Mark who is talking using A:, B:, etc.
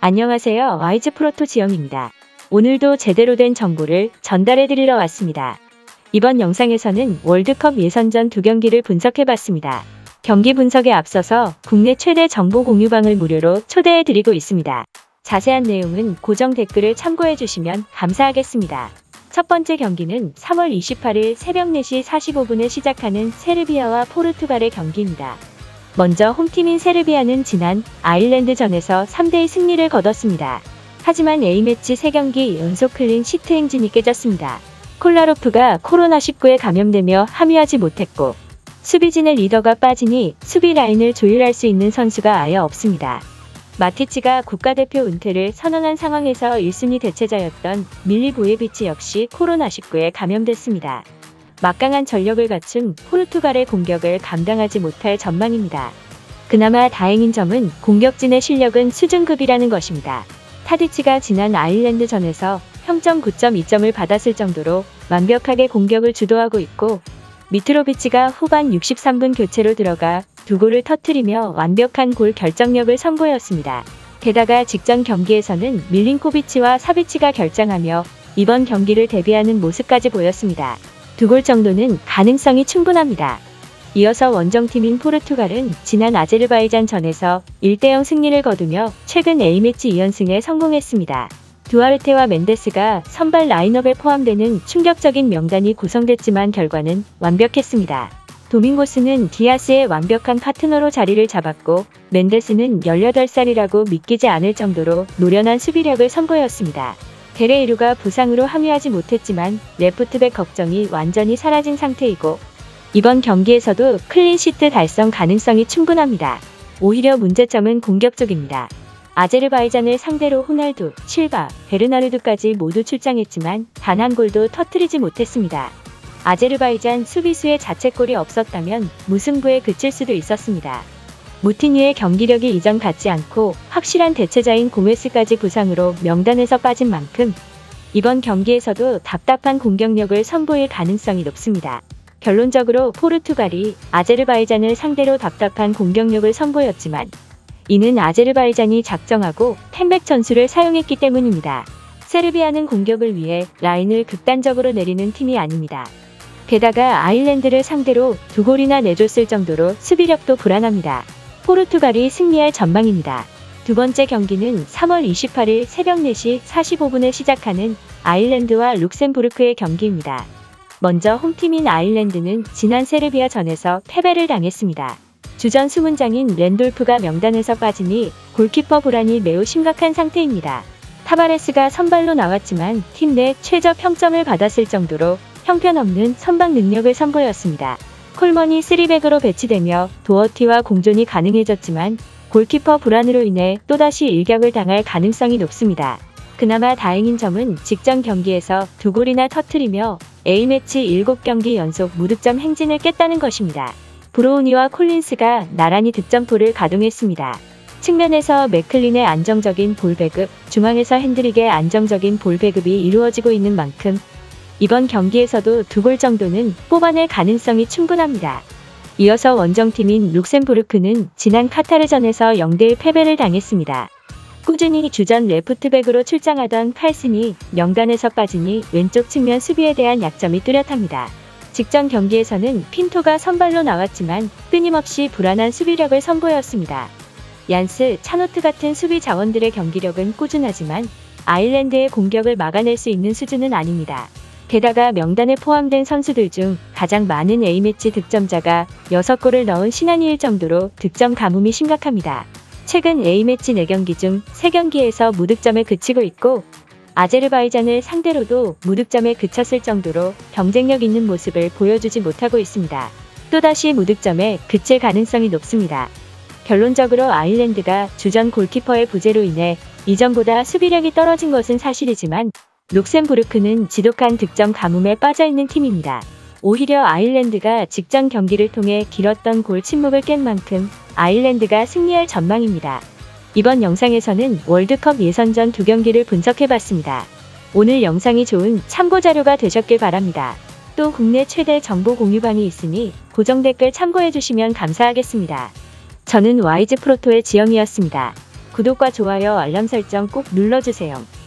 A: 안녕하세요. 와이즈 프로토 지영입니다. 오늘도 제대로 된 정보를 전달해 드리러 왔습니다. 이번 영상에서는 월드컵 예선전 두 경기를 분석해 봤습니다. 경기 분석에 앞서서 국내 최대 정보 공유방을 무료로 초대해 드리고 있습니다. 자세한 내용은 고정 댓글을 참고해 주시면 감사하겠습니다. 첫 번째 경기는 3월 28일 새벽 4시 45분에 시작하는 세르비아와 포르투갈의 경기입니다. 먼저 홈팀인 세르비아는 지난 아일랜드전에서 3대2 승리를 거뒀습니다. 하지만 A매치 3경기 연속 클린 시트 행진이 깨졌습니다. 콜라로프가 코로나19에 감염되며 합류하지 못했고 수비진의 리더가 빠지니 수비 라인을 조율할 수 있는 선수가 아예 없습니다. 마티치가 국가대표 은퇴를 선언한 상황에서 1순위 대체자였던 밀리보예비치 역시 코로나19에 감염됐습니다. 막강한 전력을 갖춘 포르투갈의 공격을 감당하지 못할 전망입니다. 그나마 다행인 점은 공격진의 실력은 수준급이라는 것입니다. 타디치가 지난 아일랜드전에서 평점 9.2점을 받았을 정도로 완벽하게 공격을 주도하고 있고 미트로비치가 후반 63분 교체로 들어가 두 골을 터뜨리며 완벽한 골 결정력을 선보였습니다. 게다가 직전 경기에서는 밀린코비치와 사비치가 결장하며 이번 경기를 대비하는 모습까지 보였습니다. 두 골 정도는 가능성이 충분합니다. 이어서 원정팀인 포르투갈은 지난 아제르바이잔전에서 1대0 승리를 거두며 최근 A매치 2연승에 성공했습니다. 두아르테와 멘데스가 선발 라인업에 포함되는 충격적인 명단이 구성됐지만 결과는 완벽했습니다. 도밍고스는 디아스의 완벽한 파트너로 자리를 잡았고 멘데스는 18살이라고 믿기지 않을 정도로 노련한 수비력을 선보였습니다. 베레이루가 부상으로 합류하지 못했지만 레프트백 걱정이 완전히 사라진 상태이고 이번 경기에서도 클린시트 달성 가능성이 충분합니다. 오히려 문제점은 공격 쪽입니다. 아제르바이잔을 상대로 호날두, 실바, 베르나르두까지 모두 출장했지만 단 한 골도 터뜨리지 못했습니다. 아제르바이잔 수비수의 자책골이 없었다면 무승부에 그칠 수도 있었습니다. 무티뉴의 경기력이 이전 같지 않고 확실한 대체자인 고메스까지 부상으로 명단에서 빠진 만큼 이번 경기에서도 답답한 공격력을 선보일 가능성이 높습니다. 결론적으로 포르투갈이 아제르바이잔을 상대로 답답한 공격력을 선보였지만 이는 아제르바이잔이 작정하고 템백 전술을 사용했기 때문입니다. 세르비아는 공격을 위해 라인을 극단적으로 내리는 팀이 아닙니다. 게다가 아일랜드를 상대로 두 골이나 내줬을 정도로 수비력도 불안합니다. 포르투갈이 승리할 전망입니다. 두 번째 경기는 3월 28일 새벽 4시 45분에 시작하는 아일랜드와 룩셈부르크의 경기입니다. 먼저 홈팀인 아일랜드는 지난 세르비아전에서 패배를 당했습니다. 주전 수문장인 랜돌프가 명단에서 빠지니 골키퍼 불안이 매우 심각한 상태입니다. 타바레스가 선발로 나왔지만 팀 내 최저 평점을 받았을 정도로 형편없는 선방 능력을 선보였습니다. 콜먼이 3백으로 배치되며 도어티와 공존이 가능해졌지만 골키퍼 불안으로 인해 또다시 일격을 당할 가능성이 높습니다. 그나마 다행인 점은 직전 경기에서 두 골이나 터뜨리며 A매치 7경기 연속 무득점 행진을 깼다는 것입니다. 브로우니와 콜린스가 나란히 득점포를 가동했습니다. 측면에서 맥클린의 안정적인 볼 배급, 중앙에서 핸드릭의 안정적인 볼 배급이 이루어지고 있는 만큼 이번 경기에서도 두 골 정도는 뽑아낼 가능성이 충분합니다. 이어서 원정팀인 룩셈부르크는 지난 카타르전에서 0대1 패배를 당했습니다. 꾸준히 주전 레프트백으로 출장하던 칼슨이 명단에서 빠지니 왼쪽 측면 수비에 대한 약점이 뚜렷합니다. 직전 경기에서는 핀토가 선발로 나왔지만 끊임없이 불안한 수비력을 선보였습니다. 얀스, 차노트 같은 수비 자원들의 경기력은 꾸준하지만 아일랜드의 공격을 막아낼 수 있는 수준은 아닙니다. 게다가 명단에 포함된 선수들 중 가장 많은 A매치 득점자가 6골을 넣은 신한이일 정도로 득점 가뭄이 심각합니다. 최근 A매치 4경기 중 3경기에서 무득점에 그치고 있고 아제르바이잔을 상대로도 무득점에 그쳤을 정도로 경쟁력 있는 모습을 보여주지 못하고 있습니다. 또다시 무득점에 그칠 가능성이 높습니다. 결론적으로 아일랜드가 주전 골키퍼의 부재로 인해 이전보다 수비력이 떨어진 것은 사실이지만 룩셈부르크는 지독한 득점 가뭄에 빠져있는 팀입니다. 오히려 아일랜드가 직전 경기를 통해 길었던 골 침묵을 깬 만큼 아일랜드가 승리할 전망입니다. 이번 영상에서는 월드컵 예선전 두 경기를 분석해봤습니다. 오늘 영상이 좋은 참고자료가 되셨길 바랍니다. 또 국내 최대 정보 공유방이 있으니 고정 댓글 참고해주시면 감사하겠습니다. 저는 와이즈 프로토의 지영이었습니다. 구독과 좋아요 알람 설정 꼭 눌러주세요.